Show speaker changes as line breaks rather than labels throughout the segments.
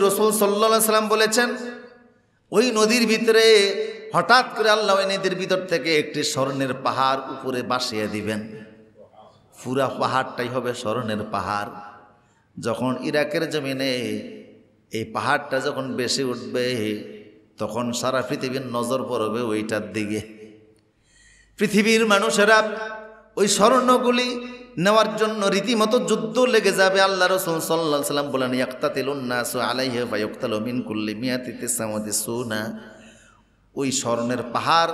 রাসূল সাল্লাল্লাহু আলাইহি সাল্লাম বলেছেন, ওই নদীর ভিতরে হঠাৎ করে আল্লাহ ওই নদীর ভিতর থেকে একটি স্বর্ণের পাহাড় উপরে বাসিয়ে দিবেন। পুরা পাহাড়টাই হবে স্বর্ণের পাহাড়। যখন ইরাকের জমিনে এই পাহাড়টা যখন বেশি উঠবে, তখন সারা পৃথিবীর নজর পড়বে ওইটার দিকে। পৃথিবীর মানুষেরা ওই স্বর্ণগুলি নেওয়ার জন্য রীতিমতো যুদ্ধ লেগে যাবে। আল্লাহ রাসূল সাল্লাল্লাহু আলাইহি সাল্লাম বলেন, ইয়াকতাতিলুন নাসু আলাইহি ওয়া ইউকতালু মিন কুল্লি মিয়াতি তিসআওয়াতি সুনা। ওই স্বর্ণের পাহাড়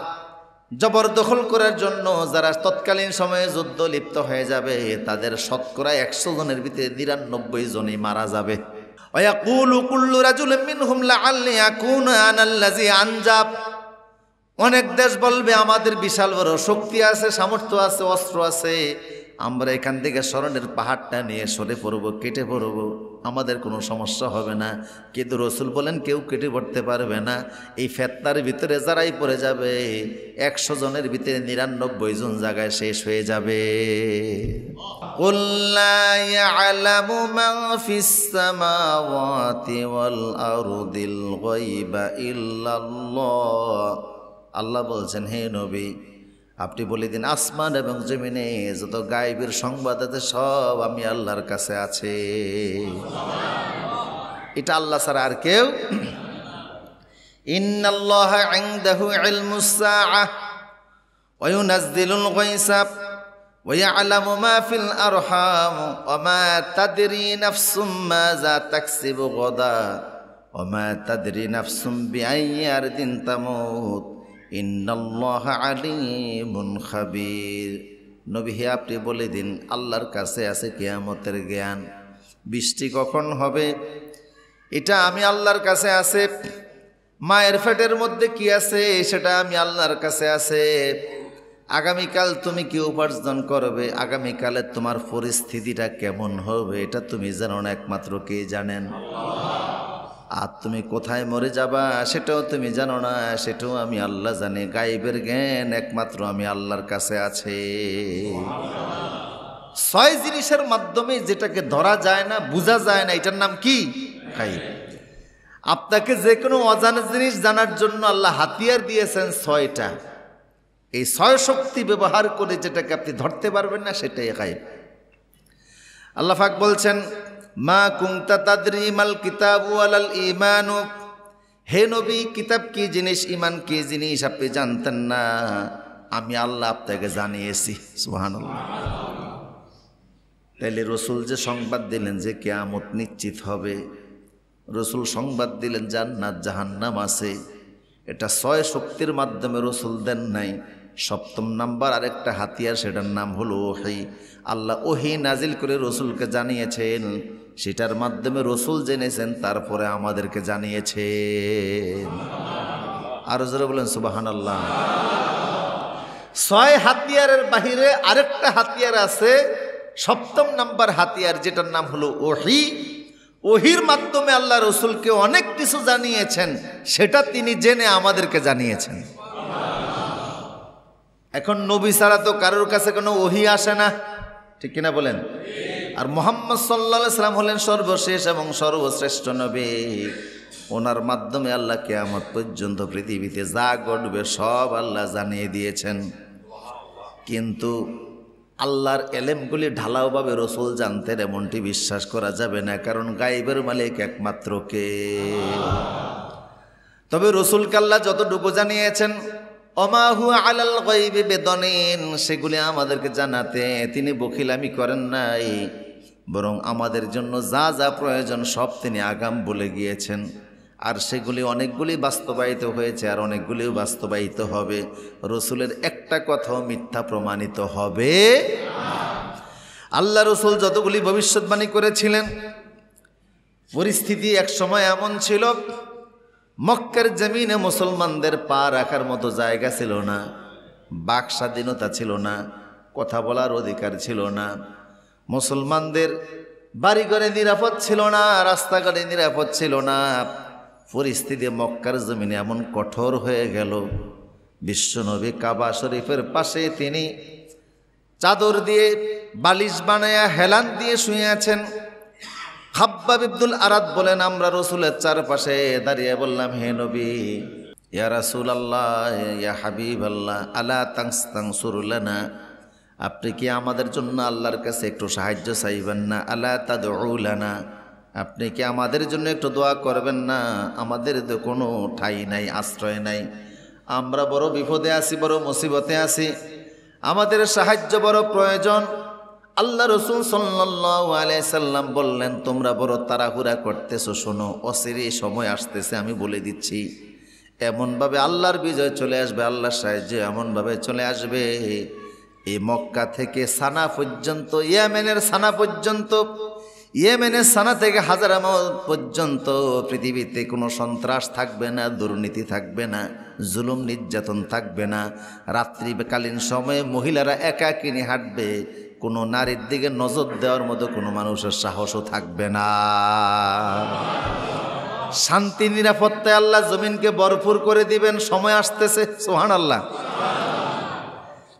জবরদখল করার জন্য যারা তৎকালীন সময়ে যুদ্ধ লিপ্ত হয়ে যাবে, তাদের শতকরা 100 জনের ভিতরে 99 জনই মারা যাবে। ওয়ায়াকুলু কুল্লু রাজুলিন মিনহুম লাআল্লি আকুনু আনাল্লাযী আনজাব। অনেক দেশ বলবে, আমাদের বিশাল বড় শক্তি আছে, সামর্থ্য আছে, অস্ত্র আছে, আমরা এখান থেকে স্বর্ণের পাহাড়টা নিয়ে সরে পড়ব, কেটে পড়ব, আমাদের কোনো সমস্যা হবে না। কিন্তু রাসূল বলেন, কেউ কেটে পড়তে পারবে না। এই ফিতনার ভিতরে যারাই পড়ে যাবে, 100 জনের ভিতরে 99 জন জায়গায় শেষ হয়ে যাবে। কুল লা ইয়ালামু মান ফিস সামাওয়াতি ওয়াল আরদিল গায়বা ইল্লাল্লাহ। আল্লাহ বলছেন, হে নবী, আপনি বলে দিন, আসমান এবং জমিনে যত গায়েবের সংবাদ আছে সব আমি আল্লাহর কাছে আছে। এটা আল্লাহ ছাড়া আর কেউ। ইন্নাল্লাহা ইনদাহু ইলমুস সাআহ ওয়া ইউনাজ্জিলুল গায়সা ওয়া ইয়ালামু মা ফিল আরহাম ওয়া মা তাদরি নাফসুম মাযা তাকসিবু গাদা ওয়া মা তাদরি নাফসুম বিআইয়ি আরদিন তামুত ইন্নাল্লাহা আলিমুন খাবীর। নবী হে, আপনি বলে দিন, আল্লাহর কাছে আছে কিয়ামতের জ্ঞান। বৃষ্টি কখন হবে এটা আমি আল্লাহর কাছে আছে। মায়ের পেটের মধ্যে কি আছে সেটা আমি আল্লাহর কাছে আছে। আগামীকাল তুমি কি উপার্জন করবে, আগামীকালে তোমার পরিস্থিতিটা কেমন হবে এটা তুমি জানো না, একমাত্র কে জানেন? আর তুমি কোথায় মরে যাবা সেটাও তুমি জানো না, সেটাও আমি আল্লাহ জানি। গায়েবের জ্ঞান একমাত্র আমি আল্লাহর কাছে আছে। 6 জিনিসের মাধ্যমে যেটাকে ধরা যায় না, বোঝা যায় না, এটার নাম কি? গায়েব। আপনাকে যে কোনো অজানা জিনিস জানার জন্য আল্লাহ হাতিয়ার দিয়েছেন 6টা। এই 6 শক্তি ব্যবহার করে যেটাকে আপনি ধরতে পারবেন না, সেটাই গায়েব। আল্লাহ পাক বলছেন, মা কুনতা তাদরি মাল কিতাবু ওয়ালাল ঈমানু। হে নবী, কিতাব কি জিনিস, ঈমান কি জিনিস আপনি জানতেন না, আমি আল্লাহ আপনাকে জানিয়েছি। সুবহানাল্লাহ। তাইলে রাসূল যে সংবাদ দিলেন যে কিয়ামত নিশ্চিত হবে, রাসূল সংবাদ দিলেন জান্নাত জাহান্নাম আছে, এটা 6 শক্তির মাধ্যমে রাসূল দেন নাই। 7ম নাম্বার আরেকটা হাতিয়ার, সেটার নাম হলো ওহী। আল্লাহ ওহী নাজিল করে রাসূলকে জানিয়েছেন, সেটার মাধ্যমে রাসূল জেনেছেন, তারপরে আমাদেরকে জানিয়েছেন। আর জোরে বলেন সুবহানাল্লাহ। 6 হাতিয়ারের বাহিরে আরেকটা হাতিয়ার আছে, 7ম নাম্বার হাতিয়ার, যেটার নাম হলো ওহী। ওহীর মাধ্যমে আল্লাহ রাসূলকে অনেক কিছু জানিয়েছেন, সেটা তিনি জেনে আমাদেরকে জানিয়েছেন। এখন নবী ছাড়া তো কারোর কাছে কোনো ওহী আসে না, ঠিক কিনা বলেন? আর মুহাম্মদ সাল্লাল্লাহু আলাইহি সাল্লাম হলেন সর্বশেষ এবং সর্বশ্রেষ্ঠ নবী। ওনার মাধ্যমে আল্লাহ কিয়ামত পর্যন্ত পৃথিবীতে যা ঘটবে সব আল্লাহ জানিয়ে দিয়েছেন। কিন্তু আল্লাহর এলেমগুলি ঢালাওভাবে রাসূল জানতেন এমনটি বিশ্বাস করা যাবে না, কারণ গায়েবের মালিক একমাত্র কে? তবে রাসূলকে আল্লাহ যতটুকু জানিয়েছেন, ওমা হুয়া আলাল গায়বি বিদনিন, সেগুলি আমাদেরকে জানাতে তিনি বখিলামি করেন নাই, বরং আমাদের জন্য যা যা প্রয়োজন সব তিনি আগাম বলে গিয়েছেন। আর সেগুলি অনেকগুলি বাস্তবায়িত হয়েছে, আর অনেকগুলিও বাস্তবায়িত হবে। রাসূলের একটা কথাও মিথ্যা প্রমাণিত হবে। আল্লাহ রাসূল যতগুলি ভবিষ্যৎবাণী করেছিলেন, পরিস্থিতি এক সময় এমন ছিল, মক্কার জমিনে মুসলমানদের পা রাখার মতো জায়গা ছিল না, বাক স্বাধীনতা ছিল না, কথা বলার অধিকার ছিল না, মুসলমানদের বাড়িঘরে নিরাপদ ছিল না, রাস্তাঘাটে নিরাপদ ছিল না। পরিস্থিতি মক্কার জমিনে এমন কঠোর হয়ে গেল, বিশ্বনবী কাবা শরীফের পাশে তিনি চাদর দিয়ে বালিশ বানায়া হেলান দিয়ে শুয়ে আছেন। খাব্বাব ইবনুল আরাদ বলেন, আমরা রসুলের চারপাশে দাঁড়িয়ে বললাম, হে নবী, ইয়া রাসূলুল্লাহ, ইয়া হাবিবাল্লাহ, আলা তানসুরু লানা, আপনি কি আমাদের জন্য আল্লাহর কাছে একটু সাহায্য চাইবেন না? আলা তাদউ লানা, আপনি কি আমাদের জন্য একটু দোয়া করবেন না? আমাদের তো কোনো ঠাঁই নাই, আশ্রয় নাই, আমরা বড় বিপদে আছি, বড় মুসিবতে আছি, আমাদের সাহায্য বড় প্রয়োজন। আল্লাহ রসুল সাল্লাল্লাহু আলাইহি সাল্লাম বললেন, তোমরা বড় তাড়াহুড়া করতেছো, শোনো, অচিরে সময় আসতেছে, আমি বলে দিচ্ছি, এমনভাবে আল্লাহর বিজয় চলে আসবে, আল্লাহর সাহায্য এমনভাবে চলে আসবে, এই মক্কা থেকে সানা পর্যন্ত, ইয়েমেনের সানা পর্যন্ত, ইয়েমেনের সানা থেকে হাজারামাউত পর্যন্ত পৃথিবীতে কোনো সন্ত্রাস থাকবে না, দুর্নীতি থাকবে না, জুলুম নির্যাতন থাকবে না। রাত্রিকালীন সময়ে মহিলারা একাকিনী হাঁটবে, কোনো নারীর দিকে নজর দেওয়ার মতো কোনো মানুষের সাহসও থাকবে না। শান্তি নিরাপত্তায় আল্লাহ জমিনকে ভরপুর করে দিবেন, সময় আসতেছে, সুবহানাল্লাহ।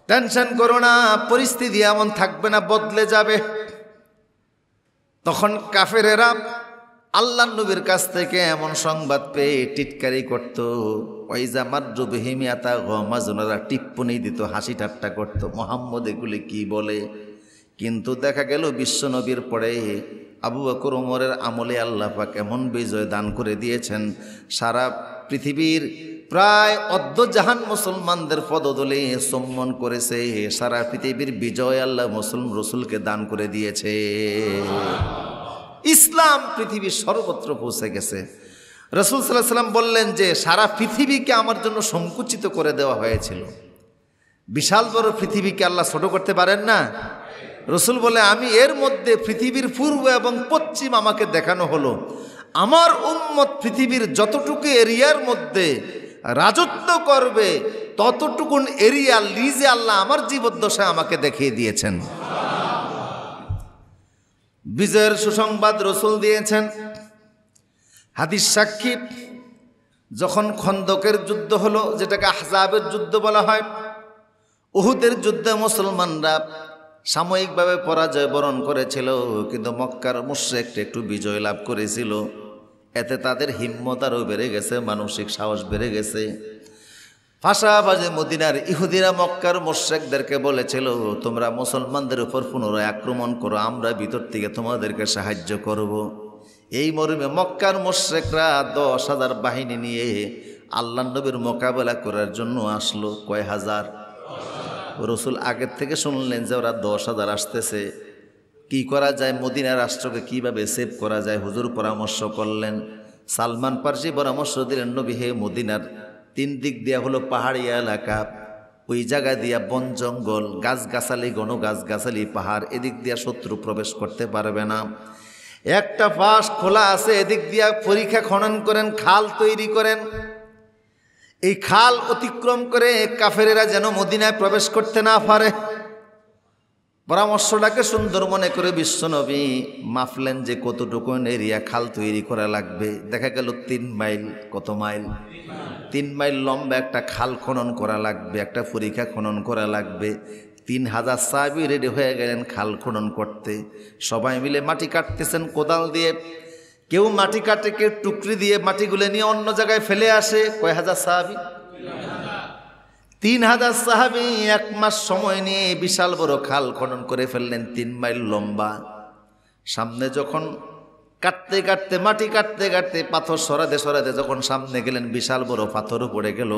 টেনশন করো না, পরিস্থিতি এমন থাকবে না, বদলে যাবে। তখন কাফেরেরা আল্লাহ নবীর কাছ থেকে এমন সংবাদ পেয়ে টিটকারি করত, ওয়াইজা মাররু বিহিম ইয়াতাগামাজুনা, টিপ্পনি দিত, হাসি ঠাট্টা করত, মুহাম্মদ এগুলি কি বলে। কিন্তু দেখা গেল বিশ্ব নবীর পরে আবু বকর ওমরের আমলে আল্লাহ পাক এমন বিজয় দান করে দিয়েছেন, সারা পৃথিবীর প্রায় অর্ধজাহান মুসলমানদের পদতলে সম্মান করেছে, সারা পৃথিবীর বিজয় আল্লাহ রসুলকে দান করে দিয়েছে। ইসলাম পৃথিবীর সর্বত্র পৌঁছে গেছে। রাসূল সাল্লাল্লাহু আলাইহি ওয়াসাল্লাম বললেন যে সারা পৃথিবীকে আমার জন্য সংকুচিত করে দেওয়া হয়েছিল, বিশাল বড় পৃথিবীকে আল্লাহ ছোট করতে পারেন না। রসুল বলে, আমি এর মধ্যে পৃথিবীর পূর্ব এবং পশ্চিম আমাকে দেখানো হলো, আমার উম্মত পৃথিবীর যতটুকু এরিয়ার মধ্যে রাজত্ব করবে ততটুকুন এরিয়া লিজে আল্লাহ আমার জীবদ্দশায় আমাকে দেখিয়ে দিয়েছেন। বিজয়ের সুসংবাদ রসুল দিয়েছেন। হাদিস সাক্ষী, যখন খন্দকের যুদ্ধ হলো, যেটাকে আহজাবের যুদ্ধ বলা হয়, উহুদের যুদ্ধে মুসলমানরা সাময়িকভাবে পরাজয় বরণ করেছিল, কিন্তু মক্কার মুশরিকরা একটু বিজয় লাভ করেছিল, এতে তাদের হিম্মত আরও বেড়ে গেছে, মানসিক সাহস বেড়ে গেছে। পাশাপাশি মদিনার ইহুদিরা মক্কার মুশরিকদেরকে বলেছিল, তোমরা মুসলমানদের উপর পুনরায় আক্রমণ করো, আমরা ভিতর থেকে তোমাদেরকে সাহায্য করব। এই মর্মে মক্কার মুশরিকরা 10,000 বাহিনী নিয়ে আল্লাহ নবীর মোকাবেলা করার জন্য আসলো। কয় হাজার? রসুল আগের থেকে শুনলেন যে ওরা 10,000 আসতেছে, কি করা যায়, মদিনা রাষ্ট্রকে কিভাবে সেভ করা যায়, হুজুর পরামর্শ করলেন। সালমান পারসি পরামর্শ দিলেন, নবী হে, মদিনার 3 দিক দিয়া হলো পাহাড়ি এলাকা, ওই জায়গা দিয়া বন জঙ্গল, গাছগাছালি, ঘন গাছগাছালি, পাহাড়, এদিক দিয়া শত্রু প্রবেশ করতে পারবে না। একটা পাশ খোলা আছে, এদিক দিয়া পরীক্ষা খনন করেন, খাল তৈরি করেন, এই খাল অতিক্রম করে কাফেরেরা যেন মদিনায় প্রবেশ করতে না পারে। পরামর্শটাকে সুন্দর মনে করে বিশ্বনবী মাপলেন যে কতটুকু এরিয়া খাল তৈরি করা লাগবে। দেখা গেল 3 মাইল। কত মাইল? 3 মাইল লম্বা একটা খাল খনন করা লাগবে, একটা পরীক্ষা খনন করা লাগবে। 3000 সাহাবী রেডি হয়ে গেলেন খাল খনন করতে। সবাই মিলে মাটি কাটতেছেন কোদাল দিয়ে, কেউ মাটি কাটে, কেউ টুকরি দিয়ে মাটিগুলো নিয়ে অন্য জায়গায় ফেলে আসে। কয় হাজার সাহাবী? 3000 সাহাবী 1 মাস সময় নিয়ে বিশাল বড় খাল খনন করে ফেললেন, 3 মাইল লম্বা। সামনে যখন কাটতে কাটতে, মাটি কাটতে কাটতে, পাথর সরাতে সরাতে যখন সামনে গেলেন, বিশাল বড় পাথরও পড়ে গেল।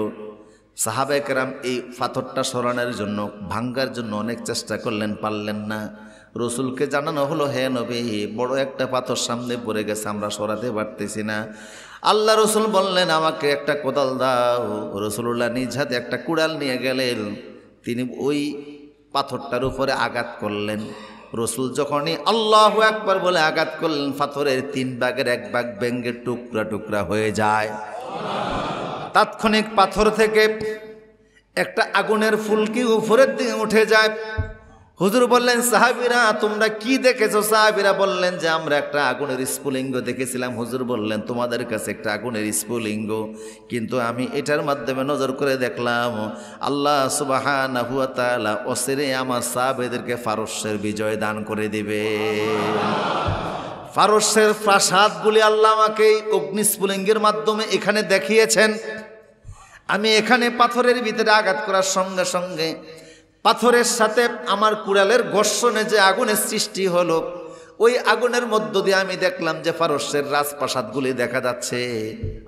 সাহাবায়ে কেরাম এই পাথরটা সরানোর জন্য, ভাঙ্গার জন্য অনেক চেষ্টা করলেন, পারলেন না। রসুলকে জানানো হলো, হে নবী, বড় একটা পাথর সামনে পড়ে গেছে, আমরা সরাতে পারতেছি না। আল্লাহ রসুল বললেন, আমাকে একটা কোদাল দাও। রসুল্লাহ নিজ হাতে একটা কুড়াল নিয়ে গেলেন, তিনি ওই পাথরটার উপরে আঘাত করলেন। রসুল যখনই আল্লাহু আকবার বলে আঘাত করলেন, পাথরের 3 ভাগের 1 ভাগ ভেঙে টুকরা টুকরা হয়ে যায়। তাৎক্ষণিক পাথর থেকে একটা আগুনের ফুলকি উপরের দিকে উঠে যায়। হুজুর বললেন, সাহাবীরা তোমরা কি দেখেছো? সাহাবীরা বললেন যে আমরা একটা আগুনের স্ফুলিঙ্গ দেখেছিলাম। হুজুর বললেন, তোমাদের কাছে একটা আগুনের স্ফুলিঙ্গ, কিন্তু আমি এটার মাধ্যমে নজর করে দেখলাম আল্লাহ সুবহানাহু ওয়া তাআলা অচিরে আমার সাহাবীদেরকে পারস্যের বিজয় দান করে দিবে। ফারসের প্রাসাদগুলি আল্লাহ আমাকে অগ্নিস্ফুলিঙ্গের মাধ্যমে এখানে দেখিয়েছেন। আমি এখানে পাথরের ভিতরে আঘাত করার সঙ্গে সঙ্গে পাথরের সাথে আমার কুড়ালের ঘর্ষণে যে আগুনের সৃষ্টি হলো, ওই আগুনের মধ্য দিয়ে আমি দেখলাম যে ফারসের রাজপ্রাসাদগুলি দেখা যাচ্ছে।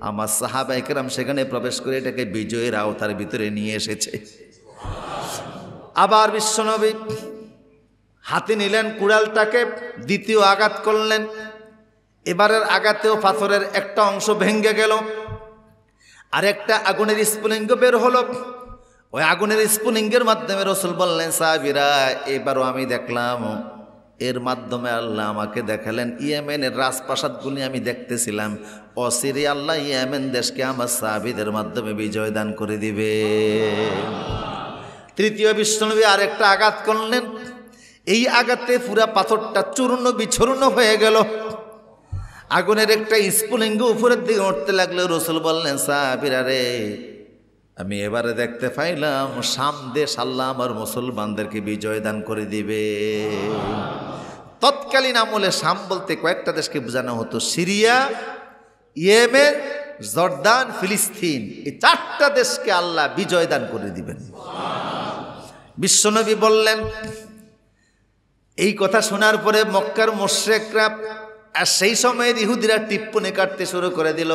আমার সাহাবায়ে কেরাম সেখানে প্রবেশ করে এটাকে বিজয়ের আওতার ভিতরে নিয়ে এসেছে। আবার বিশ্বনবী হাতে নিলেন কুড়ালটাকে, দ্বিতীয় আঘাত করলেন। এবারের আঘাতেও পাথরের একটা অংশ ভেঙে গেল, আর একটা আগুনের স্ফুলিঙ্গ বের হলো। ওই আগুনের স্ফুলিঙ্গের মাধ্যমে রাসূল বললেন, সাহাবীরা এবারও আমি দেখলাম। এর মাধ্যমে আল্লাহ আমাকে দেখালেন ইয়েমেনের রাজপ্রাসাদগুলি আমি দেখতেছিলাম, অচিরে আল্লাহ ইয়েমেন দেশকে আমার সাহাবীদের মাধ্যমে বিজয় দান করে দিবে। তৃতীয় বিশ্বনবী আরেকটা আঘাত করলেন। এই আঘাতে পুরা পাথরটা চূর্ণ বিচূর্ণ হয়ে গেল। আগুনের একটা স্ফুলিঙ্গ উপরের দিকে উঠতে লাগলো। রাসূল বললেন, সাহাবীরা রে, আমি এবারে দেখতে পাইলাম শাম দেশ আল্লাহ আমার মুসলমানদেরকে বিজয় দান করে দিবে। তৎকালীন আমলে শাম বলতে কয়েকটা দেশকে বোঝানো হতো, সিরিয়া, ইয়েমেন, জর্দান, ফিলিস্তিন। এই চারটা দেশকে আল্লাহ বিজয় দান করে দিবেন। বিশ্বনবী বললেন। এই কথা শোনার পরে মক্কার মুশরিকরা আর সেই সময়ের ইহুদিরা টিপ্পনি কাটতে শুরু করে দিল।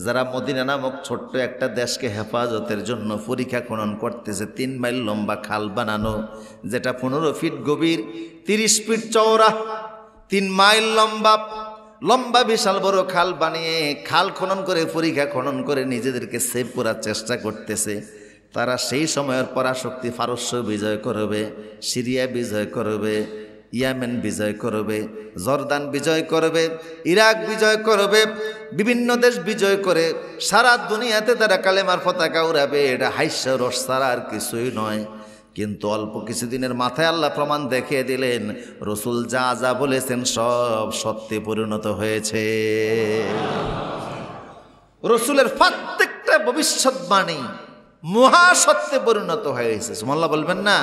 যারা মদিনা নামক ছোট্ট একটা দেশকে হেফাজতের জন্য পরীক্ষা খনন করতেছে, 3 মাইল লম্বা খাল বানানো, যেটা 15 ফিট গভীর, 30 ফিট চওড়া, 3 মাইল লম্বা বিশাল বড় খাল বানিয়ে খাল খনন করে পরীক্ষা খনন করে নিজেদেরকে সেভ করার চেষ্টা করতেছে। তারা সেই সময়ের পরাশক্তি ফারস্য বিজয় করবে, সিরিয়া বিজয় করবে, ইয়েমেন বিজয় করবে, জর্দান বিজয় করবে, ইরাক বিজয় করবে, বিভিন্ন দেশ বিজয় করে সারা দুনিয়াতে তারা কালেমার পতাকা উড়াবে। এটা হাস্য রস ছাড়া আর কিছুই নয়। কিন্তু অল্প কিছুদিনের মাথায় আল্লাহ প্রমাণ দেখিয়ে দিলেন, রাসূল যা যা বলেছেন সব সত্যে পরিণত হয়েছে। রাসূলের প্রত্যেকটা ভবিষ্যৎবাণী মহাসত্যে পরিণত হয়েছে। সুবহানাল্লাহ বলবেন না?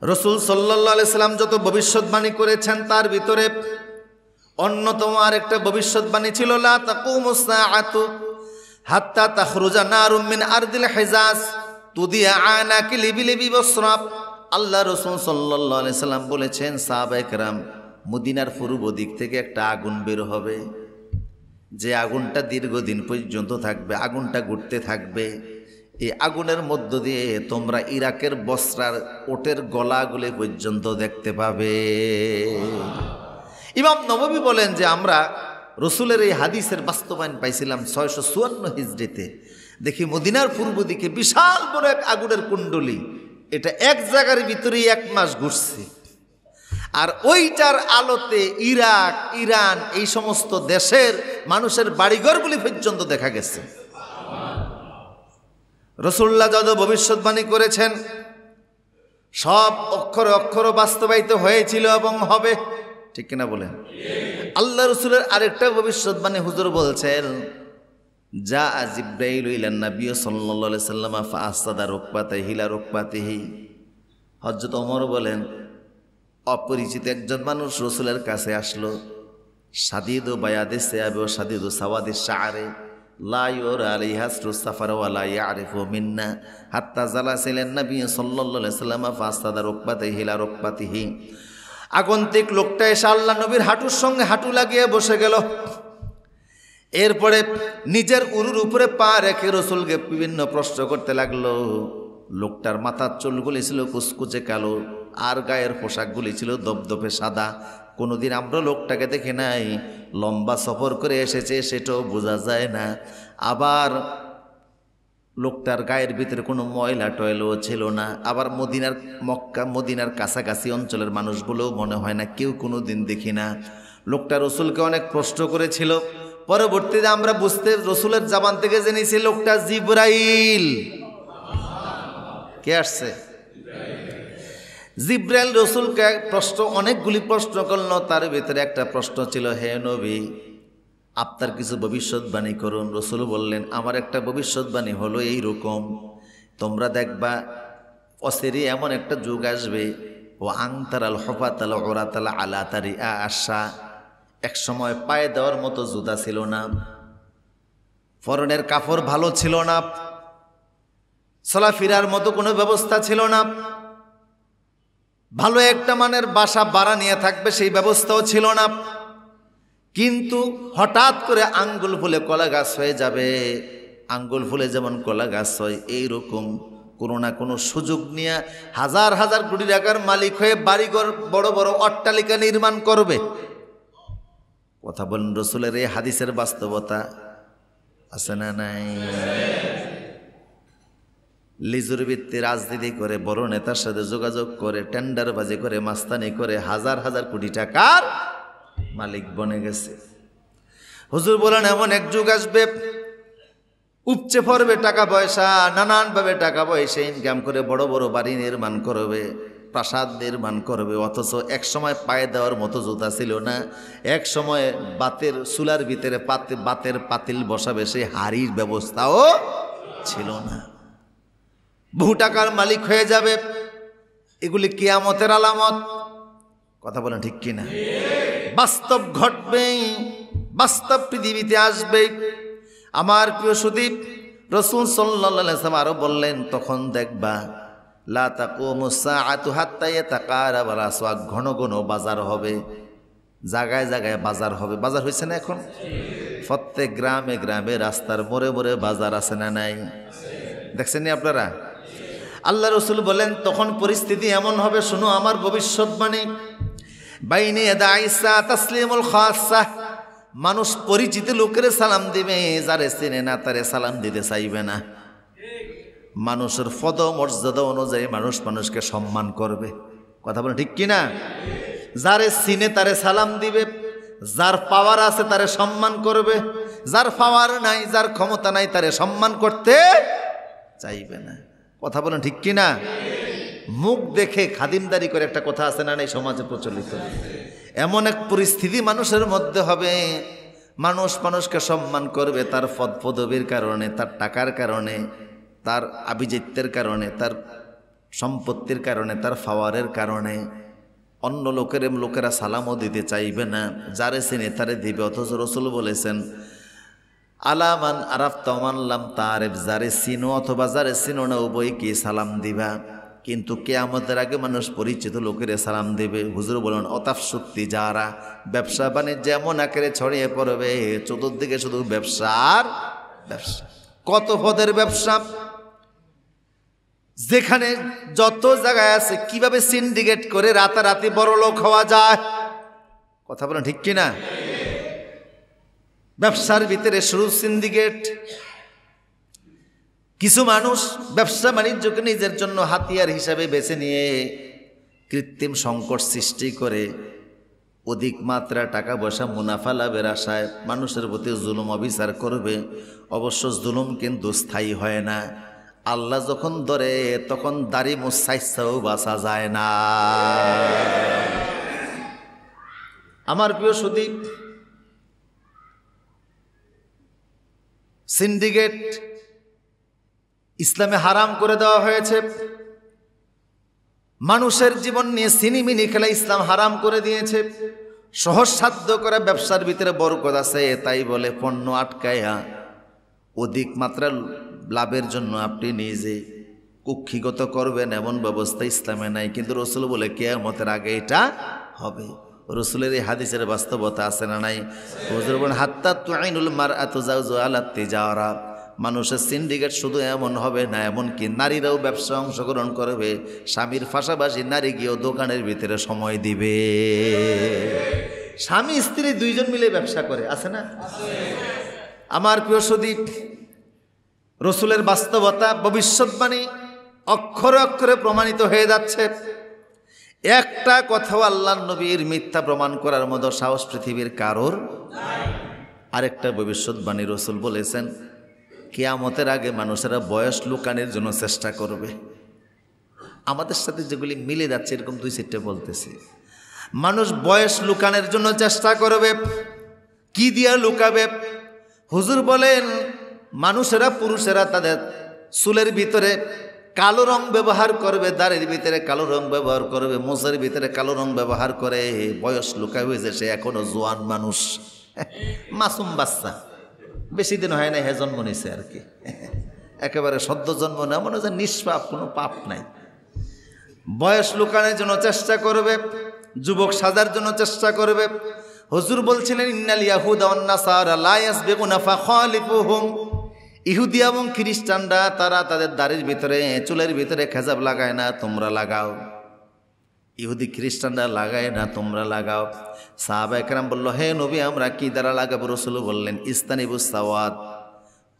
রাসূল সাল্লাল্লাহু আলাইহি সাল্লাম যত ভবিষ্যৎবাণী করেছেন তার ভিতরে অন্যতম আরেকটা ভবিষ্যৎবাণী ছিল, লা তাকুমুস সাআতু হাত্তা তাখরুজা নারুম মিন আরদিল হিজাজ তুদিয়া আনাকি লিবিলিবি বসরাব। আল্লাহ রাসূল সাল্লাল্লাহু আলাইহি সাল্লাম বলেছেন, সাহাবায়ে কেরাম, মদিনার পূর্ব দিক থেকে একটা আগুন বের হবে, যে আগুনটা দীর্ঘদিন পর্যন্ত থাকবে, আগুনটা ঘুরতে থাকবে। এই আগুনের মধ্য দিয়ে তোমরা ইরাকের বসরার ওটের গলাগুলি পর্যন্ত দেখতে পাবে। ইমাম নববী বলেন যে আমরা রাসূলের এই হাদিসের বাস্তবায়ন পাইছিলাম 654 হিজরিতে। দেখি মদিনার পূর্ব দিকে বিশাল বড় এক আগুনের কুণ্ডলী, এটা এক জায়গার ভিতরেই 1 মাস ঘুরছে। আর ওইটার আলোতে ইরাক, ইরান, এই সমস্ত দেশের মানুষের বাড়িঘরগুলি পর্যন্ত দেখা গেছে। রাসূলুল্লাহ যত ভবিষ্যৎবাণী করেছেন সব অক্ষরে অক্ষরে বাস্তবায়িত হয়েছিল এবং হবে। ঠিক কিনা বলেন? আল্লাহ রাসূলের আরেকটা ভবিষ্যৎবাণী হুজুর বলছেন, যা জিব্রাইল ইলান নবী সাল্লাল্লাহু আলাইহি সাল্লাম ফাআসাদা রুকবাতাহি লা রুকবাতিহি। হযরত ওমর বলেন, অপরিচিত একজন মানুষ রাসূলের কাছে আসলো, সাদিদু বায়াদিস সিয়াবে ও সাদিদু সাওয়াদিস শাআরে লা ইউরা আলাইহা সাফার ওয়া লা ইয়ারিফু মিন্না হাত্তা জালাসিলেন নবী সাল্লাল্লাহু আলাইহি সাল্লাম ফাআসাদা রুকবাতাহি লা রুকবাতিহি। আগন্তুক লোকটা এসে আল্লাহ নবীর হাঁটুর সঙ্গে হাঁটু লাগিয়ে বসে গেল। এরপরে নিজের উরুর উপরে পা রেখে রাসূলকে বিভিন্ন প্রশ্ন করতে লাগলো। লোকটার মাথার চুলগুলি ছিল কুচকুচে কালো, আর গায়ের পোশাকগুলি ছিল দপদপে সাদা। কোনোদিন আমরা লোকটাকে দেখি নাই, লম্বা সফর করে এসেছে সেটাও বোঝা যায় না। আবার লোকটার গায়ের ভিতরে কোনো ময়লা টয়লাও ছিল না। আবার মদিনার কাছাকাছি অঞ্চলের মানুষগুলোও মনে হয় না, কেউ কোনো দিন দেখি না। লোকটা রাসূলকে অনেক প্রশ্ন করেছিল। পরবর্তীতে আমরা বুঝতে রাসূলের জবান থেকে জেনেছি লোকটা জিবরাইল। কে আসছে? জিবরাইল রাসূলকে অনেকগুলি প্রশ্ন করল। তার ভিতরে একটা প্রশ্ন ছিল, হে নবী, আপনার কিছু ভবিষ্যৎবাণী করুন। রাসূল বললেন, আমার একটা ভবিষ্যৎবাণী হলো এই রকম, তোমরা দেখবা অচিরে এমন একটা যুগ আসবে ও আংতারাল হফাতাল ওরাতাল আলা তারি আশা, এক সময় পায়ে দেওয়ার মতো জুতা ছিল না, পরনের কাপড় ভালো ছিল না, চলাফেরার মতো কোনো ব্যবস্থা ছিল না, ভালো একটা মানের বাসা ভাড়া নিয়ে থাকবে সেই ব্যবস্থাও ছিল না। কিন্তু হঠাৎ করে আঙ্গুল ফুলে কলা গাছ হয়ে যাবে, আঙ্গুল ফুলে যেমন কলা গাছ হয় এইরকম কোনো না কোনো সুযোগ নিয়ে হাজার হাজার কোটি টাকার মালিক হয়ে বাড়িঘর বড় বড় অট্টালিকা নির্মাণ করবে। কথা বলেন, রসুলের এই হাদিসের বাস্তবতা আছে না নাই? লিজুর ভিত্তি রাজনীতি করে, বড় নেতার সাথে যোগাযোগ করে, টেন্ডারবাজি করে, মাস্তানি করে হাজার হাজার কোটি টাকার মালিক বনে গেছে। হুজুর বলেন এমন এক যুগ আসবে, উপচে পড়বে টাকা পয়সা, নানানভাবে টাকা পয়সা ইনকাম করে বড় বড় বাড়ি নির্মাণ করবে, প্রাসাদ নির্মাণ করবে, অথচ এক সময় পায়ে দেওয়ার মতো জুতা ছিল না, এক সময় বাতের চুলার ভিতরে বাতের পাতিল বসাবে সেই হাড়ির ব্যবস্থাও ছিল না। বহু টাকার মালিক হয়ে যাবে। এগুলি কিয়ামতের আলামত। কথা বলেন ঠিক কিনা? বাস্তব ঘটবে, বাস্তব পৃথিবীতে আসবে। আমার প্রিয় সুদীপ, রাসূল সাল্লাল্লাহু আলাইহি ওয়াসাল্লাম আরো বললেন, তখন দেখবা লা তাকুমুস সাআতু হাত্তা ইয়াতাকারাবাল আসওয়াক, ঘন ঘন বাজার হবে, জায়গায় জায়গায় বাজার হবে। বাজার হয়েছে না এখন? প্রত্যেক গ্রামে গ্রামে রাস্তার মোড়ে মোড়ে বাজার আছে না নাই? দেখছেন নি আপনারা? আল্লাহ রসুল বলেন তখন পরিস্থিতি এমন হবে, শুনো আমার ভবিষ্যৎবাণী, বাইনে ইয়াদাইসা তাসলিমুল খাসা, মানুষ পরিচিত লোকের সালাম দিবে, যারে চেনে না তারে সালাম দিতে চাইবে না। মানুষের পদ মর্যাদা অনুযায়ী মানুষ মানুষকে সম্মান করবে। কথা বলেন ঠিক কিনা? যারে চিনে তারে সালাম দিবে, যার পাওয়ার আছে তারে সম্মান করবে, যার পাওয়ার নাই, যার ক্ষমতা নাই তারে সম্মান করতে চাইবে না। কথা বলেন ঠিক কিনা? মুখ দেখে খাদিমদারি করে একটা কথা আছে না, এই সমাজে প্রচলিত। এমন এক পরিস্থিতি মানুষের মধ্যে হবে, মানুষ মানুষকে সম্মান করবে তার পদ পদবীর কারণে, তার টাকার কারণে, তার আভিজাত্যের কারণে, তার সম্পত্তির কারণে, তার পাওয়ারের কারণে। অন্য লোকেরা সালামও দিতে চাইবে না, যারে চিনে তারে দিবে। অথচ রাসূল বলেছেন আলামান আরাফতা ওয়া মান লাম তারিফ, যারে চিনো অথবা যারে চিনো না উভয়কে সালাম দিবা। কিন্তু কিয়ামতের আগে মানুষ পরিচিত লোকের সালাম দেবে। হুজুর বলেন অতাফসুত তিজারা, ব্যবসা বাণিজ্য এমন আকারে ছড়িয়ে পড়বে, চতুর্দিকে শুধু ব্যবসার ব্যবসা। কত পদের ব্যবসা, যেখানে যত জায়গায় আছে, কিভাবে সিন্ডিকেট করে রাতারাতি বড় লোক হওয়া যায়। কথা বলেন ঠিক কিনা? ব্যবসার ভিতরে শুরু সিন্ডিকেট। কিছু মানুষ ব্যবসা বাণিজ্যকে নিজের জন্য হাতিয়ার হিসাবে বেছে নিয়ে কৃত্রিম সংকট সৃষ্টি করে অধিক মাত্রা টাকা পয়সা মুনাফা লাভের আশায় মানুষের প্রতি জুলুম অবিচার করবে। অবশ্য জুলুম কিন্তু স্থায়ী হয় না। আল্লাহ যখন ধরে তখন দাড়ি মুছাইছাও বাঁচা যায় না। আমার প্রিয় সুদীপ, সিন্ডিকেট ইসলামে হারাম করে দেওয়া হয়েছে। মানুষের জীবন নিয়ে সিনিমিনি খেলা ইসলাম হারাম করে দিয়েছে। সহজসাধ্য করে ব্যবসার ভিতরে বরকত আছে তাই বলে পণ্য আটকায়া অধিক মাত্রা লাভের জন্য আপনি নিজে কুক্ষিগত করবেন, এমন ব্যবস্থা ইসলামে নাই। কিন্তু রসুল বলে কিয়ামতের আগে এটা হবে। রসুলের এই হাদিসের বাস্তবতা আছে না নাই? হুজুর বলেন হাত্তা তুআইনুল মারআতু যাওজা আলা তিজারা, মানুষের সিন্ডিকেট শুধু এমন হবে না, এমনকি নারীরাও ব্যবসা অংশগ্রহণ করবে। স্বামীর পাশাপাশি নারী গিয়েও দোকানের ভিতরে সময় দিবে। স্বামী স্ত্রী দুইজন মিলে ব্যবসা করে, আছে না? আমার প্রিয় সুদীপ, রসুলের বাস্তবতা ভবিষ্যৎবাণী অক্ষরে অক্ষরে প্রমাণিত হয়ে যাচ্ছে। একটা কথাও আল্লাহর নবীর মিথ্যা প্রমাণ করার মতো সাহস পৃথিবীর কারোর। আরেকটা ভবিষ্যৎবাণী রসুল বলেছেন, কিয়ামতের আগে মানুষেরা বয়স লুকানোর জন্য চেষ্টা করবে। আমাদের সাথে যেগুলি মিলে যাচ্ছে এরকম দুই চারটে বলতেছি। মানুষ বয়স লুকানোর জন্য চেষ্টা করবে। কি দিয়া লুকাবে? হুজুর বলেন মানুষেরা পুরুষেরা তাদের চুলের ভিতরে কালো রং ব্যবহার করবে, দাড়ির ভিতরে কালো রং ব্যবহার করবে, মোজার ভিতরে কালো রং ব্যবহার করে, বয়স লুকায় হয়েছে, সে এখনো জোয়ান মানুষ, মাসুম বাচ্চা, বেশি দিন হয় না, হে জন্ম নিছে আর কি, একেবারে সদ্য জন্ম না, মনে হচ্ছে নিষ্পাপ, কোনো পাপ নাই। বয়স লুকানোর জন্য চেষ্টা করবে, যুবক সাজার জন্য চেষ্টা করবে। হুজুর বলছিলেন ইন্নাল ইয়াহুদা ওয়ান নাসারা লা ইয়াসবিকুনা ফাখালিফুহুম, ইহুদি এবং খ্রিস্টানরা তারা তাদের দাড়ির ভিতরে চুলের ভিতরে খেজাব লাগায় না, তোমরা লাগাও। ইহুদি খ্রিস্টানরা লাগায় না, তোমরা লাগাও। সাহাবা একরাম বলল, হে নবী আমরা কি দ্বারা লাগাবো? রাসূল বললেন ইস্তানিবুস সাওয়াদ,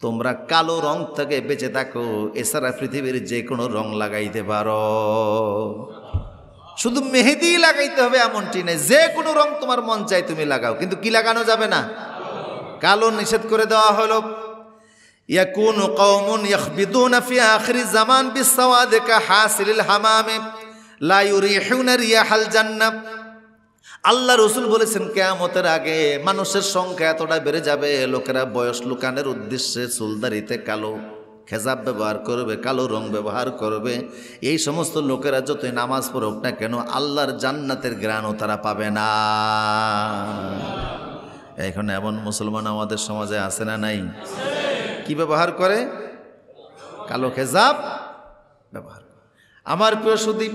তোমরা কালো রং থেকে বেঁচে থাকো, এছাড়া পৃথিবীর যে কোনো রং লাগাইতে পারো। শুধু মেহেদি লাগাইতে হবে এমনটি নেই, যে কোনো রং তোমার মন চাই তুমি লাগাও, কিন্তু কি লাগানো যাবে না? কালো নিষেধ করে দেওয়া হলো। ইয়াকুনু কওমুন ইয়াখবিদুনা ফি আখিরি জামান বিসসাওয়াদ কাহাসিলিল হামামে লা ইউরিহুনা রিয়াহাল জান্নাহ। আল্লাহ রসুল বলেছেন কিয়ামতের আগে মানুষের সংখ্যা এতটা বেড়ে যাবে, লোকেরা বয়স লুকানোর উদ্দেশ্যে চুলদারিতে কালো খেজাব ব্যবহার করবে, কালো রং ব্যবহার করবে। এই সমস্ত লোকেরা যতই নামাজ পড়ুক না কেন, আল্লাহর জান্নাতের ঘ্রাণও তারা পাবে না। এখন এমন মুসলমান আমাদের সমাজে আছে না নাই? কি ব্যবহার করে? কালো খেজাব ব্যবহার করে। আমার প্রিয় সুদীপ,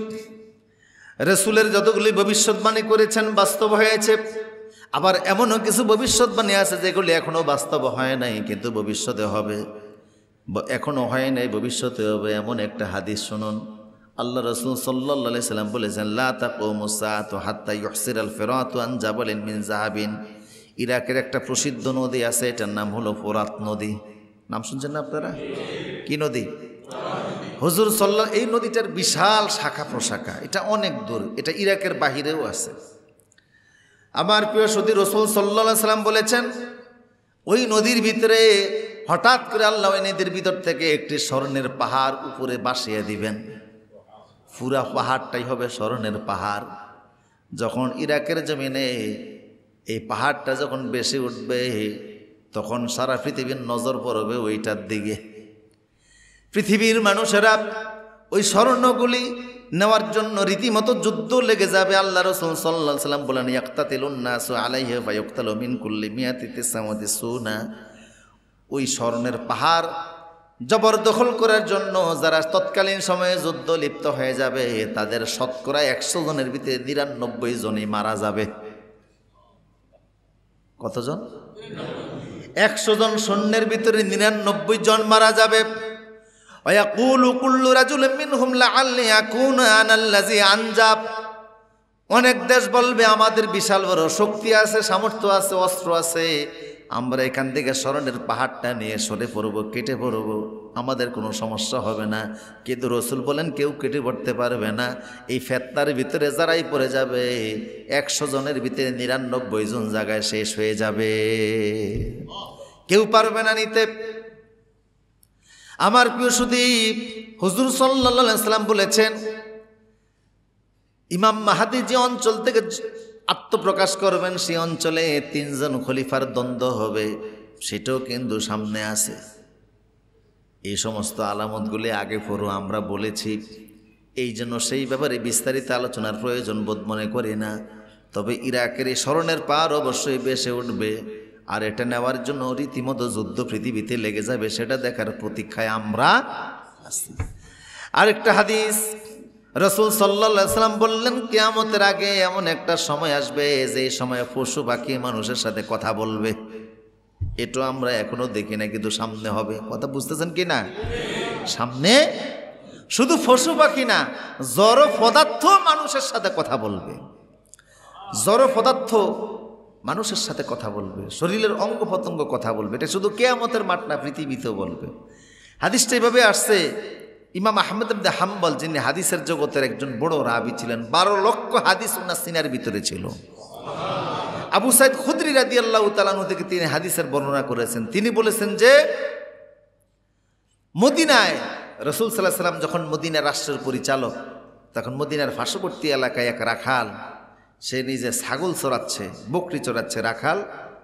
রসুলের যতগুলি ভবিষ্যৎবাণী করেছেন বাস্তব হয়েছে, আবার এমনও কিছু ভবিষ্যৎবাণী আছে যেগুলি এখনও বাস্তব হয় নাই, কিন্তু ভবিষ্যতে হবে। এখনও হয় নাই, ভবিষ্যতে হবে। এমন একটা হাদিস শুনুন, আল্লাহ রসুল সাল্লাল্লাহু আলাইহি সাল্লাম বলেছেন লা তাকুমু সাআতু হাত্তা ইউহসিরাল ফিরাতু আন জাবালিন মিন যাহাবিন। ইরাকের একটা প্রসিদ্ধ নদী আছে, এটার নাম হলো ফোরাত নদী। নাম শুনছেন না আপনারা? কি নদী? হুজুর সাল্লাল্লাহু, এই নদীটার বিশাল শাখা প্রশাখা, এটা অনেক দূর, এটা ইরাকের বাহিরেও আছে। আমার প্রিয় সুদী, রাসূল সাল্লাল্লাহু আলাইহি সাল্লাম বলেছেন ওই নদীর ভিতরে হঠাৎ করে আল্লাহ ওই নদীর ভিতর থেকে একটি স্বর্ণের পাহাড় উপরে বাসিয়ে দিবেন। পুরা পাহাড়টাই হবে স্বর্ণের পাহাড়। যখন ইরাকের জমিনে এই পাহাড়টা যখন বেশি উঠবে, তখন সারা পৃথিবীর নজর পড়বে ওইটার দিকে। পৃথিবীর মানুষেরা ওই স্বর্ণগুলি নেওয়ার জন্য রীতিমতো যুদ্ধ লেগে যাবে। আল্লাহ রাসূল সাল্লাল্লাহু আলাইহি সাল্লাম বলেন ইয়াকতাতিলুন নাসু আলাইহি ওয়া ইউকতালু মিন কুল্লি মিয়াতি তিসআওয়াতি সুনা। ওই স্বর্ণের পাহাড় জবরদখল করার জন্য যারা তৎকালীন সময়ে যুদ্ধ লিপ্ত হয়ে যাবে, তাদের শতকরা 100 জনের ভিতরে 99 জনই মারা যাবে। কতজন? 100 জন সৈন্যের ভিতরে 99 জন মারা যাবে। ওয়ায়াকুলু কুল্লু রাজুলিন মিনহুম লাআল্লি আকুনা আনাল্লাযী আনজাব। অনেক দেশ বলবে আমাদের বিশাল বড় শক্তি আছে, সামর্থ্য আছে, অস্ত্র আছে, আমরা এখান থেকে স্বর্ণের পাহাড়টা নিয়ে সরে পড়ব, কেটে পড়ব, আমাদের কোনো সমস্যা হবে না। কিন্তু রসুল বলেন কেউ কেটে পড়তে পারবে না। এই ফেতনার ভিতরে যারাই পড়ে যাবে, 100 জনের ভিতরে 99 জন জায়গায় শেষ হয়ে যাবে, কেউ পারবে না নিতে। আমার প্রিয় সুদীপ, হুজুর সাল্লাল্লাহু আলাইহি সাল্লাম বলেছেন ইমাম মাহদী যে অঞ্চল থেকে আত্মপ্রকাশ করবেন, সেই অঞ্চলে 3 জন খলিফার দ্বন্দ্ব হবে, সেটাও কিন্তু সামনে আছে। এই সমস্ত আলামতগুলি আগে পড়ো, আমরা বলেছি। এই জন্য সেই ব্যাপারে বিস্তারিত আলোচনার প্রয়োজন বোধ মনে করি না। তবে ইরাকের এই স্মরণের পার অবশ্যই বেশি উঠবে, আর এটা নেওয়ার জন্য রীতিমতো যুদ্ধ পৃথিবীতে লেগে যাবে, সেটা দেখার প্রতীক্ষায় আমরা আছি। আরেকটা হাদিস, রাসূল সাল্লাল্লাহু আলাইহি সাল্লাম বললেন কিয়ামতের আগে এমন একটা সময় আসবে যে সময়ে পশু পাখি মানুষের সাথে কথা বলবে। এটা আমরা এখনো দেখি না, কিন্তু সামনে হবে। কথা বুঝতেছেন কি না? সামনে শুধু পশু পাখি না, জড় পদার্থ মানুষের সাথে কথা বলবে। জড় পদার্থ মানুষের সাথে কথা বলবে, শরীরের অঙ্গ প্রত্যঙ্গ কথা বলবে। এটা শুধু কিয়ামতের মাঠ না, পৃথিবীতেও বলবে। হাদিসটা এইভাবে আসছে, ইমাম আহমদ ইবনে হাম্বল, যিনি হাদিসের জগতের একজন বড় রাবি ছিলেন, 12 লক্ষ হাদিস ওনার সিনার ভিতরে ছিল। আবু সাইদ খুদরি রাদিয়াল্লাহু তাআলা আনহু থেকে তিনি হাদিসের বর্ণনা করেছেন। তিনি বলেছেন যে মদিনায় রাসূল সাল্লাল্লাহু আলাইহি সাল্লাম যখন মদিনা রাষ্ট্রের পরিচালক, তখন মদিনার পার্শ্ববর্তী এলাকায় এক রাখাল, সে নিজে ছাগল চড়াচ্ছে, বকরি চড়াচ্ছে। রাখাল,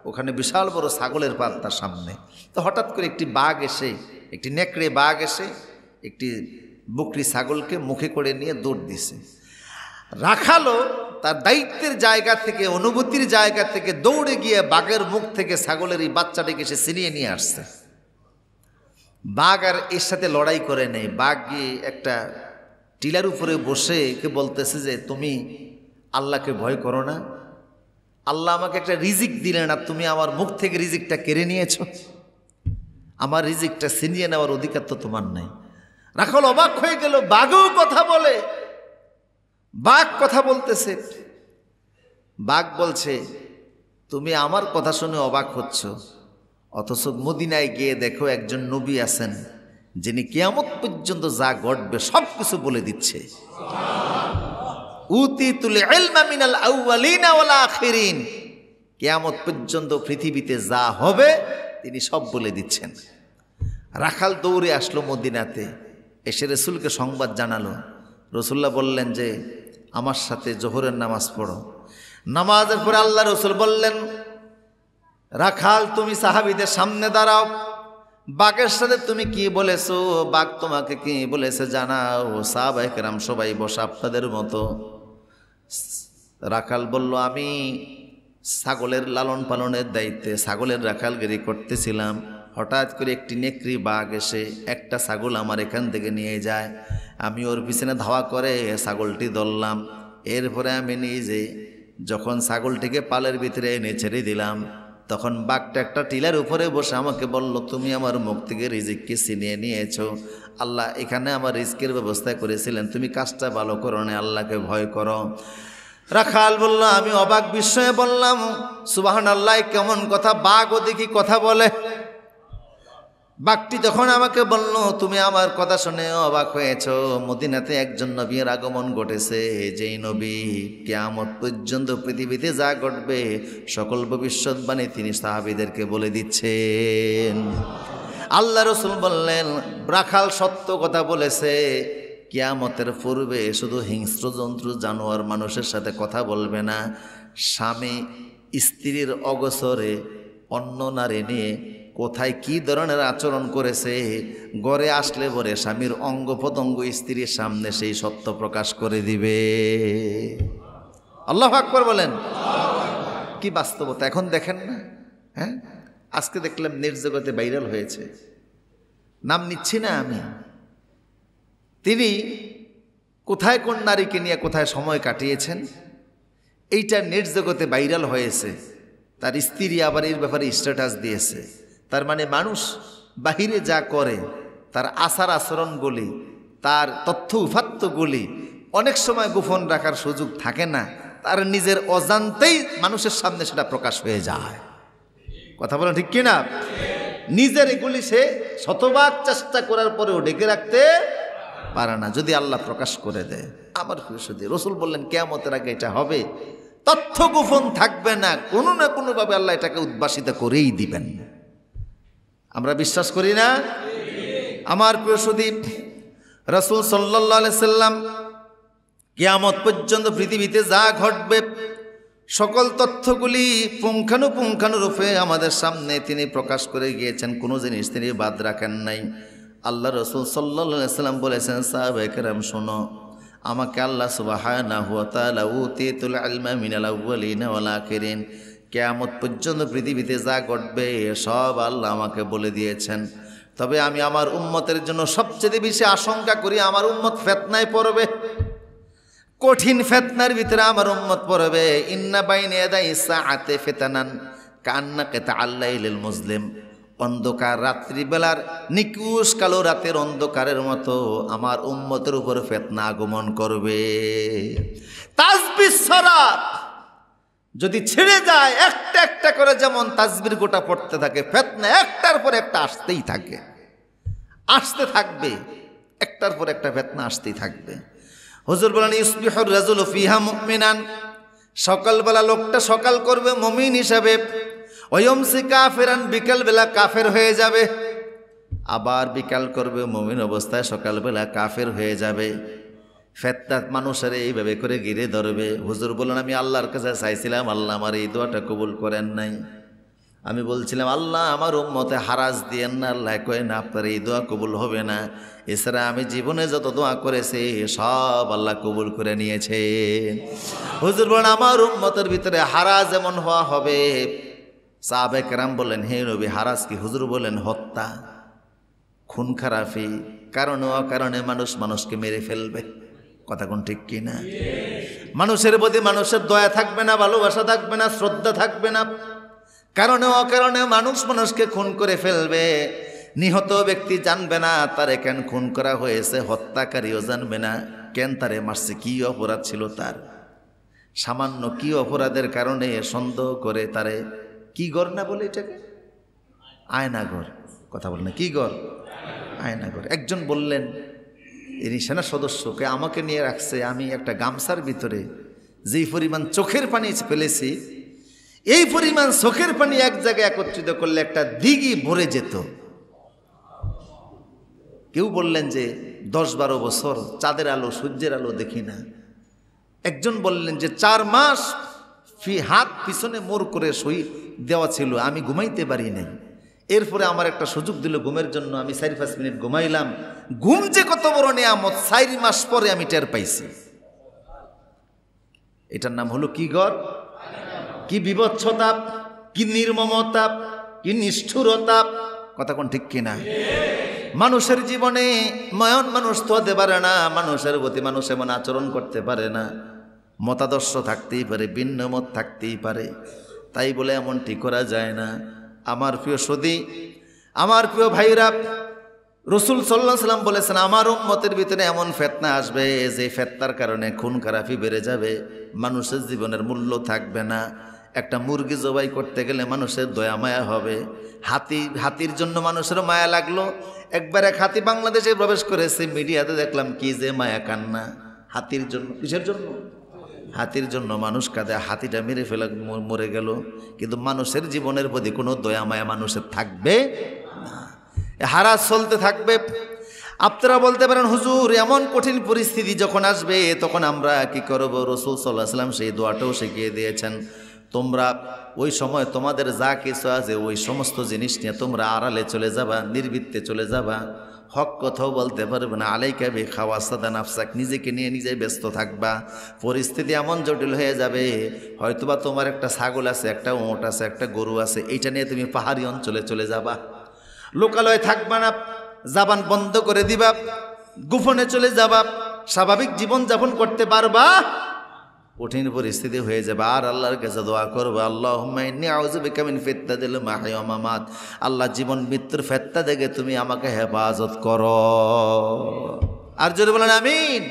ওখানে বিশাল বড় ছাগলের পাল তার সামনে। তো হঠাৎ করে একটি বাঘ এসে, একটি নেকড়ে বাঘ এসে একটি বকরি ছাগলকে মুখে করে নিয়ে দৌড় দিছে। রাখালও তার দায়িত্বের জায়গা থেকে, অনুভূতির জায়গা থেকে দৌড়ে গিয়ে বাঘের মুখ থেকে ছাগলের এই বাচ্চাটাকে সে ছিনিয়ে নিয়ে আসছে। বাঘ আর এর সাথে লড়াই করে নেই। বাঘ গিয়ে একটা টিলার উপরে বসে কে বলতেছে যে তুমি আল্লাহকে ভয় করো না? আল্লাহ আমাকে একটা রিজিক দিলেন আর তুমি আমার মুখ থেকে রিজিকটা কেড়ে নিয়েছো। আমার রিজিকটা ছিনিয়ে নেওয়ার অধিকার তো তোমার নাই। রাখাল অবাক হয়ে গেল, বাঘও কথা বলে। বাঘ কথা বলতেছে। বাঘ বলছে তুমি আমার কথা শুনে অবাক হচ্ছ, অথচ মদিনায় গিয়ে দেখো একজন নবী আছেন যিনি কিয়ামত পর্যন্ত যা ঘটবে সব কিছু বলে দিচ্ছে। উতিতুল ইলমা মিনাল আউয়ালিনা ওয়াল আখিরিন, কিয়ামত পর্যন্ত পৃথিবীতে যা হবে তিনি সব বলে দিচ্ছেন। রাখাল দৌড়ে আসলো মদিনাতে, এসে রসুলকে সংবাদ জানালো। রসুল্লাহ বললেন যে আমার সাথে জোহরের নামাজ পড়ো। নামাজের পরে আল্লাহ রসুল বললেন, রাখাল তুমি সাহাবীদের সামনে দাঁড়াও, বাঘের সাথে তুমি কি বলেছো, বাঘ তোমাকে কি বলেছে জানাও। সাহাবায়ে কেরাম সবাই বসা আপনাদের মতো। রাখাল বলল, আমি ছাগলের লালন পালনের দায়িত্বে ছাগলের রাখালগিরি করতেছিলাম। হঠাৎ করে একটি নেকড়ি বাঘ এসে একটা ছাগল আমার এখান থেকে নিয়ে যায়। আমি ওর পিছনে ধাওয়া করে ছাগলটি ধরলাম। এরপরে আমি নিজে যখন ছাগলটিকে পালের ভিতরে এনে ছেড়ে দিলাম, তখন বাঘটা একটা টিলার উপরে বসে আমাকে বলল, তুমি আমার মুখ থেকে রিজিককে ছিনিয়ে নিয়েছো। আল্লাহ এখানে আমার রিজিকের ব্যবস্থা করেছিলেন, তুমি কাজটা ভালো করো না, আল্লাহকে ভয় করো। রাখাল বলল, আমি অবাক বিস্ময়ে বললাম, সুবহানাল্লাহ, কেমন কথা, বাঘও দেখি কথা বলে। বাঘটি যখন আমাকে বলল তুমি আমার কথা শুনে অবাক হয়েছ, মদিনাতে একজন নবীর আগমন ঘটেছে, যেই নবী কিয়ামত পর্যন্ত পৃথিবীতে যা ঘটবে সকল ভবিষ্যৎবাণী তিনি সাহাবীদেরকে বলে দিচ্ছেন। আল্লাহ রসুল বললেন, রাখাল সত্য কথা বলেছে। কিয়ামতের পূর্বে শুধু হিংস্র জন্তু জানোয়ার মানুষের সাথে কথা বলবে না, স্বামী স্ত্রীর অগোচরে অন্য নারী নিয়ে কোথায় কি ধরনের আচরণ করেছে, ঘরে আসলে পরে স্বামীর অঙ্গ প্রত্যঙ্গ স্ত্রীর সামনে সেই সত্য প্রকাশ করে দিবে। আল্লাহু আকবার বলেন। কি বাস্তবতা এখন দেখেন না? হ্যাঁ, আজকে দেখলাম নেট জগতে ভাইরাল হয়েছে, নাম নিচ্ছি না আমি। তিনি কোথায় কোন নারীকে নিয়ে কোথায় সময় কাটিয়েছেন এইটা নেট জগতে ভাইরাল হয়েছে। তার স্ত্রী আবার এর ব্যাপারে স্ট্যাটাস দিয়েছে। তার মানে মানুষ বাহিরে যা করে, তার আচার আচরণগুলি, তার তথ্য উপাত্তগুলি অনেক সময় গোপন রাখার সুযোগ থাকে না, তার নিজের অজান্তেই মানুষের সামনে সেটা প্রকাশ হয়ে যায়। কথা বলেন ঠিক কিনা? নিজের এগুলি সে শতভাগ চেষ্টা করার পরেও ঢেকে রাখতে পারে না, যদি আল্লাহ প্রকাশ করে দেয়। আমার প্রিয় রসুল বললেন কিয়ামতের আগে এটা হবে, তথ্য গোপন থাকবে না, কোনো না কোনোভাবে আল্লাহ এটাকে উদ্ভাসিত করেই দিবেন। আমরা বিশ্বাস করি না? আমার প্রিয় সুদীপ, রাসূল সাল্লাল্লাহু আলাইহি সাল্লাম কিয়ামত পর্যন্ত পৃথিবীতে যা ঘটবে সকল তথ্যগুলি পুঙ্খানুপুঙ্খানুরূপে আমাদের সামনে তিনি প্রকাশ করে গিয়েছেন, কোনো জিনিস তিনি বাদ রাখেন নাই। আল্লাহ রাসূল সাল্লাল্লাহু আলাইহি সাল্লাম বলেছেন, সাহাবায়ে কেরাম শোনো, আমাকে আল্লাহ সুবহানাহু ওয়া তাআলা উতিতুল ইলমা মিনাল আউয়ালিনা ওয়াল আখিরিন, কিয়ামত পর্যন্ত পৃথিবীতে যা ঘটবে সব আল্লাহ আমাকে বলে দিয়েছেন। তবে আমি আমার উম্মতের জন্য সবচেয়ে বেশি আশঙ্কা করি আমার উম্মত ফিতনায় পড়বে, কঠিন ফিতনার ভিতরে আমার উম্মত পড়বে। ইন্না বাইনা ইয়াদাই সাআতি ফিতানান কান্নাকা তাআল্লাইলিল মুসলিম, অন্ধকার রাত্রিবেলার নিকুশ কালো রাতের অন্ধকারের মতো আমার উম্মতের উপর ফিতনা আগমন করবে। তাসবিহ সালাত যদি ছেড়ে যায় একটা একটা করে, যেমন তাসবির গোটা পড়তে থাকে, ফিতনা একটার পর একটা আসতেই থাকে, আসতে থাকবে, একটার পর একটা ফিতনা আসতেই থাকবে। হুজুর বলেন, ইসবিহুর রাজুলু ফিহা মুমিনান, সকালবেলা লোকটা সকাল করবে মুমিন হিসাবে, ওয়ায়ুমসি কাফিরান, বিকালবেলা কাফের হয়ে যাবে, আবার বিকাল করবে মুমিন অবস্থায়, সকালবেলা কাফের হয়ে যাবে। ফিতনা মানুষের এইভাবে করে ঘিরে ধরবে। হুজুর বলেন, আমি আল্লাহর কাছে চাইছিলাম, আল্লাহ আমার এই দোয়াটা কবুল করেন নাই। আমি বলছিলাম আল্লাহ আমার উম্মতে হারাজ দিয়েন না, আল্লাহ কয় না আপনার এই দোয়া কবুল হবে না। এছাড়া আমি জীবনে যত দোয়া করেছি সব আল্লাহ কবুল করে নিয়েছে। হুজুর বলেন আমার উম্মতের ভিতরে হারাজ এমন হওয়া হবে। সাহাবায়ে কেরাম বললেন হে নবী হারাজ কি? হুজুর বলেন হত্যা, খুন খারাপি, কারণে অকারণে মানুষ মানুষকে মেরে ফেলবে। কথা কোন ঠিক কি না? মানুষের প্রতি মানুষের দয়া থাকবে না, ভালোবাসা থাকবে না, শ্রদ্ধা থাকবে না, কারণে অকারণে মানুষ মানুষকে খুন করে ফেলবে। নিহত ব্যক্তি জানবে না তারে কেন খুন করা হয়েছে, হত্যাকারীও জানবে না কেন তারে মারছে, কি অপরাধ ছিল তার। সামান্য কি অপরাধের কারণে সন্দেহ করে তারে কি ঘর না বলে এটাকে আয়নাঘর। কথা বলে না কি ঘর? আয়নাঘর। একজন বললেন ইনি সেনা সদস্যকে আমাকে নিয়ে রাখছে, আমি একটা গামছার ভিতরে যেই পরিমাণ চোখের পানি ফেলেছি, এই পরিমাণ চোখের পানি এক জায়গায় একত্রিত করলে একটা দিঘি ভরে যেত। কেউ বললেন যে 10-12 বছর চাঁদের আলো সূর্যের আলো দেখি না। একজন বললেন যে 4 মাস হাত পিছনে মোড় করে সই দেওয়া ছিল, আমি ঘুমাইতে পারি নাই। এরপরে আমার একটা সুযোগ দিল ঘুমের জন্য, আমি 4-5 মিনিট ঘুমাইলাম। ঘুম যে কত বড় নিয়ামত 4 মাস পরে আমি টের পাইছি। এটার নাম হলো কি ঘর? কি বিভৎসতা, কি নির্মমতা, কি নিষ্ঠুরতা। কথা কোন ঠিক কিনা? মানুষের জীবনে ময়ন মানুষ তো হতে পারে না, মানুষের প্রতি মানুষ এমন আচরণ করতে পারে না। মতাদর্শ থাকতেই পারে, ভিন্ন মত থাকতেই পারে, তাই বলে এমনটি করা যায় না। আমার প্রিয় সদী, আমার প্রিয় ভাইরা, রসুল সাল্লাল্লাহু আলাইহি সাল্লাম বলেছেন আমার উম্মতের ভিতরে এমন ফিতনা আসবে যে ফিতনার কারণে খুন খারাপি বেড়ে যাবে, মানুষের জীবনের মূল্য থাকবে না। একটা মুরগি জবাই করতে গেলে মানুষের দয়া মায়া হবে। হাতির জন্য মানুষের মায়া লাগলো। একবার এক হাতি বাংলাদেশে প্রবেশ করেছে, মিডিয়াতে দেখলাম কি যে মায়া কান্না হাতির জন্য। কিসের জন্য? হাতির জন্য মানুষ কাঁদে, হাতিটা মেরে ফেলা মরে গেল। কিন্তু মানুষের জীবনের প্রতি কোনো দয়া মায়া মানুষের থাকবে না, হারাজ চলতে থাকবে। আপনারা বলতে পারেন হুজুর এমন কঠিন পরিস্থিতি যখন আসবে তখন আমরা কি করব? রাসূল সাল্লাল্লাহু আলাইহি ওয়াসাল্লাম সেই দোয়াটাও শিখিয়ে দিয়েছেন। তোমরা ওই সময় তোমাদের যা কিছু আছে ওই সমস্ত জিনিস নিয়ে তোমরা আড়ালে চলে যাবা, নির্বৃত্তে চলে যাবা, হক কথাও বলতে পারবে না। আলাইকা বিখাওয়াসাদা নাফসাক, নিজেকে নিয়ে নিজেই ব্যস্ত থাকবা। পরিস্থিতি এমন জটিল হয়ে যাবে, হয়তোবা তোমার একটা ছাগল আছে, একটা ওঁট আছে, একটা গরু আছে, এইটা নিয়ে তুমি পাহাড়ি অঞ্চলে চলে যাবা। লোকালয়ে থাকবা না, জাবান বন্ধ করে দিবা, গোপনে চলে যাবা, স্বাভাবিক জীবন যাপন করতে পারবা। কঠিন পরিস্থিতি হয়ে যাবে। আর আল্লাহর কাছে দোয়া করবে আল্লাহুম্মা ইন্নী আউযু বিকা মিন ফিতনাতিল মাহইয়া ওয়া মামাত। আল্লাহ জীবন মৃত্যুর ফিতনা থেকে তুমি আমাকে হেফাজত করো। আর জোরে বলেন আমিন।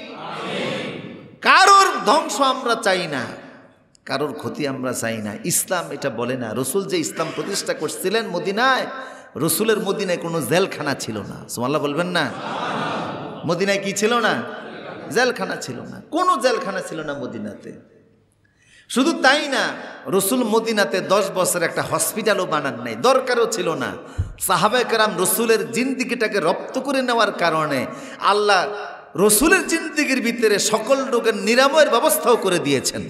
কারোর ধ্বংস আমরা চাই না, কারোর ক্ষতি আমরা চাই না। ইসলাম এটা বলে না। রসুল যে ইসলাম প্রতিষ্ঠা করছিলেন মদিনায়, রসুলের মদিনায় কোনো জেলখানা ছিল না। সুবহানাল্লাহ বলবেন না? মদিনায় কি ছিল না? জেলখানা ছিল না, কোনো জেলখানা ছিল না মদিনাতে। শুধু তাই না, রসুল মদিনাতে 10 বছর একটা হসপিটালও বানান নাই, দরকারও ছিল না। সাহাবায়ে কেরাম রসুলের জিন্দিগিটাকে রপ্ত করে নেওয়ার কারণে আল্লাহ রসুলের জিন্দিগির ভিতরে সকল রোগের নিরাময়ের ব্যবস্থাও করে দিয়েছেন।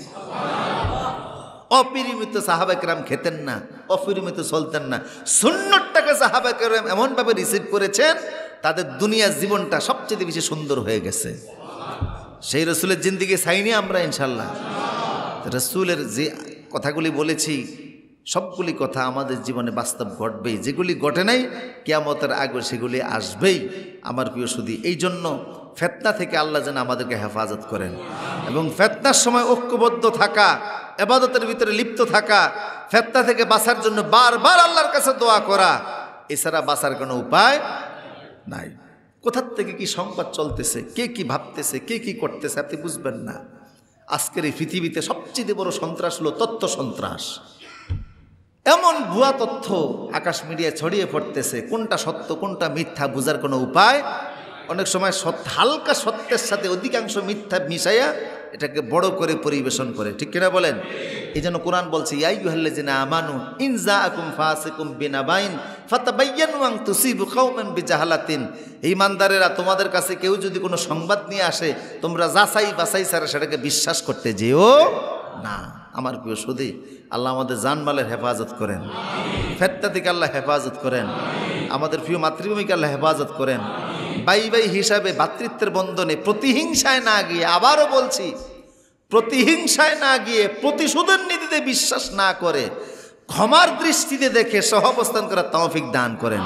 অপরিমিত সাহাবায়ে কেরাম খেতেন না, অপরিমিত চলতেন না। সুন্নতটাকে সাহাবায়ে কেরাম এমনভাবে রিসিভ করেছেন, তাদের দুনিয়ার জীবনটা সবচেয়ে বেশি সুন্দর হয়ে গেছে। সেই রসুলের জিন্দিগি চাইনি আমরা ইনশাল্লাহ। রসুলের যে কথাগুলি বলেছি সবগুলি কথা আমাদের জীবনে বাস্তব ঘটবেই, যেগুলি ঘটে নাই কিয়ামতের আগে সেগুলি আসবেই। আমার প্রিয় সুধী, এই জন্য ফিতনা থেকে আল্লাহ যেন আমাদেরকে হেফাজত করেন এবং ফিতনার সময় ঐক্যবদ্ধ থাকা, ইবাদতের ভিতরে লিপ্ত থাকা, ফিতনা থেকে বাঁচার জন্য বারবার আল্লাহর কাছে দোয়া করা, এছাড়া বাঁচার কোনো উপায় নাই। কোথার থেকে কি সংবাদ চলতেছে, কে কি ভাবতেছে, কে কি করতেছে আপনি বুঝবেন না। আজকের এই পৃথিবীতে সবচেয়ে বড় সন্ত্রাস হলো তথ্য সন্ত্রাস। এমন ভুয়া তথ্য আকাশ মিডিয়ায় ছড়িয়ে পড়তেছে, কোনটা সত্য কোনটা মিথ্যা বোঝার কোনো উপায়। অনেক সময় হালকা সত্যের সাথে অধিকাংশ মিথ্যা মিশাইয়া এটাকে বড় করে পরিবেশন করে, ঠিক কিনা বলেন? এই জন্য কোরআন বলছে ইয়া আইয়ুহাল্লাযিনা আমানু ইন জাআকুম ফাসিকুম বিনাবাইন ফাতাবায়্যানু আন তুসিবু কওমান বিজাহালাতিন। ঈমানদারেরা, তোমাদের কাছে কেউ যদি কোনো সংবাদ নিয়ে আসে তোমরা যাচাই বাছাই ছাড়া সেটাকে বিশ্বাস করতে যেও না। আমার প্রিয় সুধী, আল্লাহ আমাদের জানমালের হেফাজত করেন, ফেতনা থেকে আল্লাহ হেফাজত করেন, আমাদের প্রিয় মাতৃভূমিকে আল্লাহ হেফাজত করেন। ভাই ভাই হিসাবে ভাতৃত্বের বন্ধনে প্রতিহিংসায় না গিয়ে, আবারও বলছি, প্রতিহিংসায় না গিয়ে, প্রতিশোধের নীতিতে বিশ্বাস না করে ক্ষমার দৃষ্টিতে দেখে সহাবস্থান করার তৌফিক দান করেন।